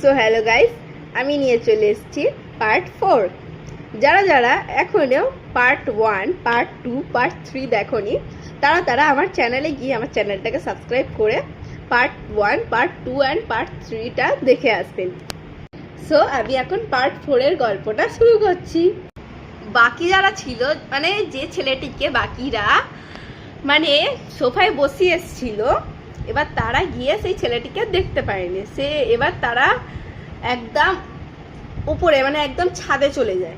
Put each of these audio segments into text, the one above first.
So hello guys, আমি নিয়ে চলে এসেছি পার্ট 4। যারা যারা এখনও পার্ট 1, পার্ট 2, পার্ট 3 দেখোনি তারা আমার চ্যানেলে গিয়ে আমার চ্যানেলটাকে সাবস্ক্রাইব করে পার্ট 1, পার্ট 2 অ্যান্ড পার্ট 3টা দেখে আসবেন। সো আমি এখন পার্ট 4 এর গল্পটা শুরু করছি। বাকি যারা ছিল, মানে যে ছেলেটিকে বাকিরা মানে সোফায় বসিয়ে এসেছিল, এবার তারা গিয়ে সেই ছেলেটিকে দেখতে পায়নি। এবার তারা একদম উপরে, মানে একদম ছাদে চলে যায়।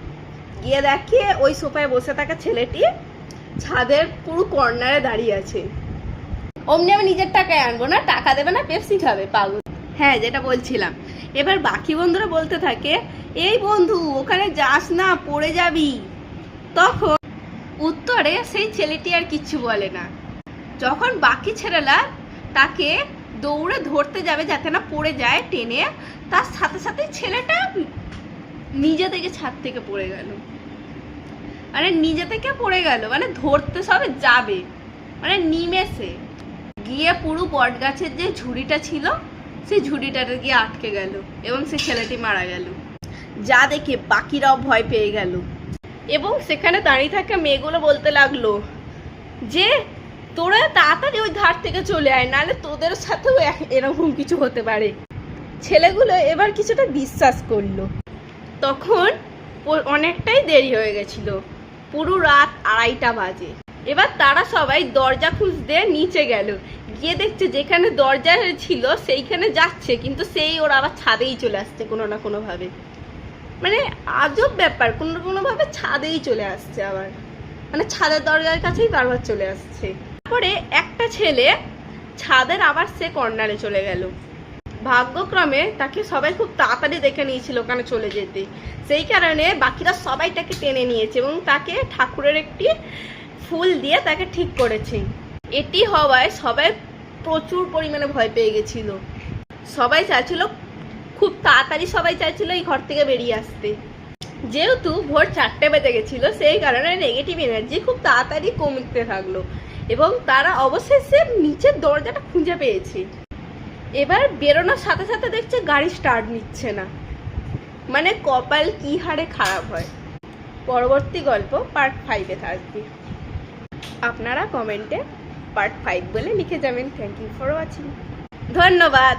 গিয়ে দেখে ওই সোফায় বসে থাকা ছেলেটি ছাদের পুরো কর্নারে দাঁড়িয়ে আছে। অমনি আমি নিজের টাকায় আনবো না, টাকা দেবে না, পেপসি খাবে পাগল। হ্যাঁ, যেটা বলছিলাম, এবার বাকি বন্ধুরা বলতে থাকে, এই বন্ধু ওখানে যাস না, পড়ে যাবি। তখন উত্তরে সেই ছেলেটি আর কিচ্ছু বলে না। যখন বাকি ছেলেরা তাকে দৌড়ে ধরতে যাবে যাতে না পড়ে যায় টেনে, তার সাথে সাথে ছেলেটা নিজে থেকে ছাদ থেকে পড়ে গেল। মানে নিজে থেকে পড়ে গেল, মানে ধরতে সবে যাবে, মানে নিমেষে গিয়ে পুরো বট গাছের যে ঝুড়িটা ছিল সেই ঝুড়িটাতে গিয়ে আটকে গেল এবং সে ছেলেটি মারা গেল। যা দেখে বাকিরাও ভয় পেয়ে গেল এবং সেখানে দাঁড়িয়ে থাকা মেয়েগুলো বলতে লাগলো যে তোরা তাড়াতাড়ি ওই ধার থেকে চলে আয়, নাহলে তোদের সাথেও এরকম কিছু হতে পারে। ছেলেগুলো এবার কিছুটা বিশ্বাস করলো। তখন অনেকটাই দেরি হয়ে গেছিল, পুরো রাত 2:30 বাজে। এবার তারা সবাই দরজা খুঁজতে নিচে গেল। গিয়ে দেখছে যেখানে দরজা ছিল সেইখানে যাচ্ছে, কিন্তু সেই ওরা আবার ছাদেই চলে আসছে কোনো না কোনোভাবে। মানে আজব ব্যাপার, কোনো না কোনোভাবে ছাদেই চলে আসছে আবার, মানে ছাদের দরজার কাছেই বারবার চলে আসছে। তারপরে একটা ছেলে ছাদের আবার সে কর্নারে চলে গেল। ভাগ্যক্রমে তাকে সবাই খুব তাড়াতাড়ি দেখে নিয়েছিল ওখানে চলে যেতে, সেই কারণে বাকিরা সবাই তাকে টেনে নিয়েছে এবং তাকে ঠাকুরের একটি ফুল দিয়ে তাকে ঠিক করেছে। এটি হওয়ায় সবাই প্রচুর পরিমাণে ভয় পেয়ে গেছিল। সবাই চাইছিল, খুব তাড়াতাড়ি সবাই চাইছিল এই ঘর থেকে বেরিয়ে আসতে। যেহেতু ভোর 4টে বেজে গেছিল, সেই কারণে নেগেটিভ এনার্জি খুব তাড়াতাড়ি কমতে থাকলো এবং তারা অবশেষে নিচের দরজাটা খুঁজে পেয়েছে। এবার বেরোনোর সাথে সাথে দেখছে গাড়ি স্টার্ট নিচ্ছে না। মানে কপাল কি হারে খারাপ হয়। পরবর্তী গল্প পার্ট 5-এ থাকবে। আপনারা কমেন্টে পার্ট 5 বলে লিখে যাবেন। Thank you for watching. ধন্যবাদ।